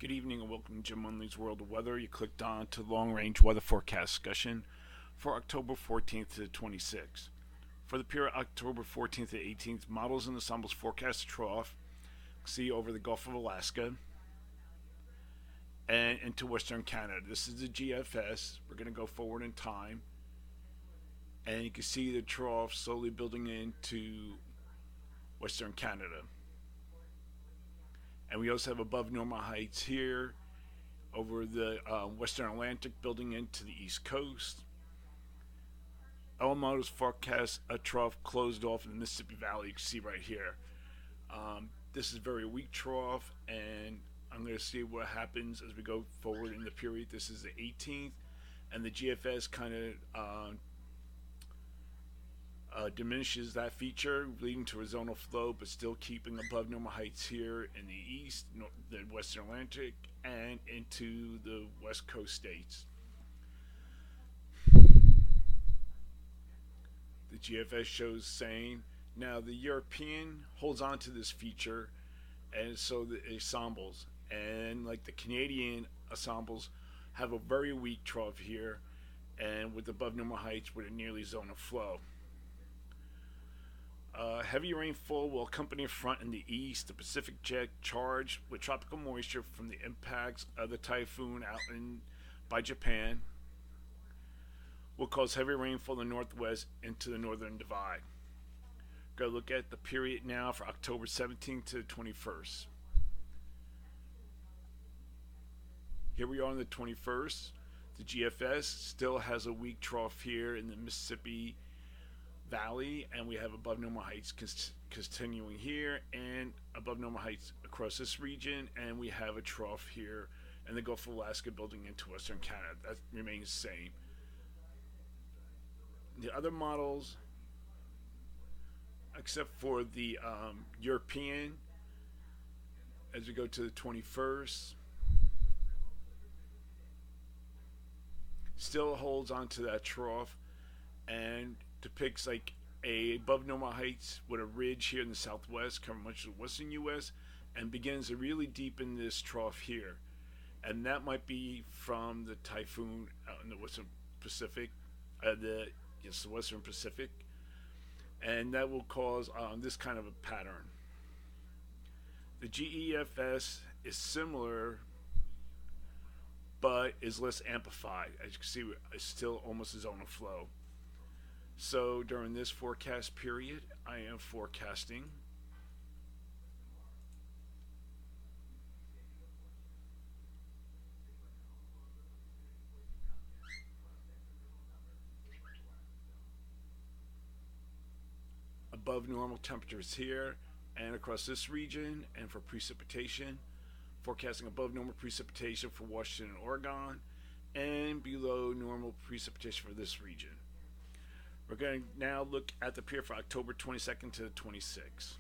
Good evening and welcome to Jim Munley's World of Weather. You clicked on to long range weather forecast discussion for October 14th to 26th. For the period October 14th to 18th, models and ensembles forecast a trough, see over the Gulf of Alaska and into Western Canada. This is the GFS. We're going to go forward in time, and you can see the trough slowly building into Western Canada. And we also have above normal heights here over the Western Atlantic building into the East Coast. Our models forecast a trough closed off in the Mississippi Valley. You can see right here. This is a very weak trough, and I'm going to see what happens as we go forward in the period. This is the 18th, and the GFS kind of diminishes that feature, leading to a zonal flow, but still keeping above normal heights here in the east, the Western Atlantic, and into the West Coast states. The GFS shows same. Now the European holds on to this feature, and so the ensembles, and like the Canadian ensembles, have a very weak trough here, and with above normal heights with a nearly zonal flow. Heavy rainfall will accompany a front in the east. The Pacific jet charged with tropical moisture from the impacts of the typhoon out by Japan will cause heavy rainfall in the northwest into the northern divide. Go look at the period now for October 17th to the 21st. Here we are on the 21st. The GFS still has a weak trough here in the Mississippi Valley, and we have above normal heights continuing here and above normal heights across this region, and we have a trough here in the Gulf of Alaska building into Western Canada. That remains the same. The other models, except for the European, as we go to the 21st, still holds on to that trough and depicts like a above normal heights with a ridge here in the southwest covering much of the western U.S. and begins to really deepen this trough here, and that might be from the typhoon out in the western Pacific, the western Pacific, and that will cause this kind of a pattern. The GEFS is similar but is less amplified. As you can see, it's still almost a zonal flow. So during this forecast period, I am forecasting above normal temperatures here and across this region, and for precipitation, forecasting above normal precipitation for Washington and Oregon, and below normal precipitation for this region. We're going to now look at the period for October 22nd to the 26th.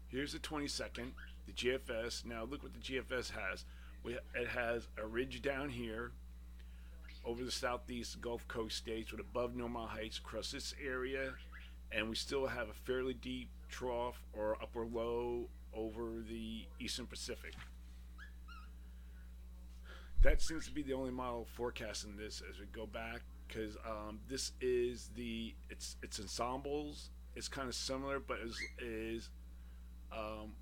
Here's the 22nd, the GFS. Now look what the GFS has. It has a ridge down here over the southeast Gulf Coast states with above normal heights across this area, and we still have a fairly deep trough or upper low over the eastern Pacific. That seems to be the only model forecasting this as we go back, because this is it's ensembles. It's kind of similar, but is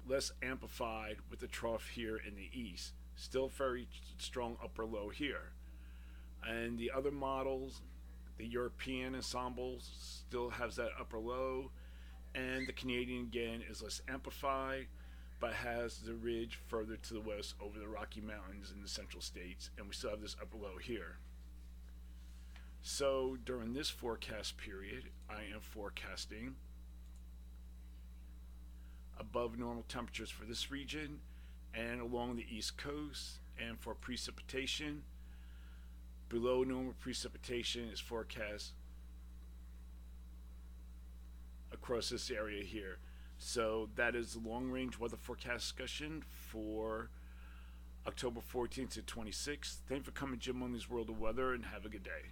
less amplified with the trough here in the east. Still very strong upper low here. And the other models, the European ensembles still has that upper low, and the Canadian again is less amplified, but has the ridge further to the west over the Rocky Mountains in the central states, and we still have this upper low here. So during this forecast period, I am forecasting above normal temperatures for this region and along the east coast, and for precipitation, below normal precipitation is forecast across this area here. So that is the long-range weather forecast discussion for October 14th to 26th. Thanks for coming to Jim Munley's World of Weather, and have a good day.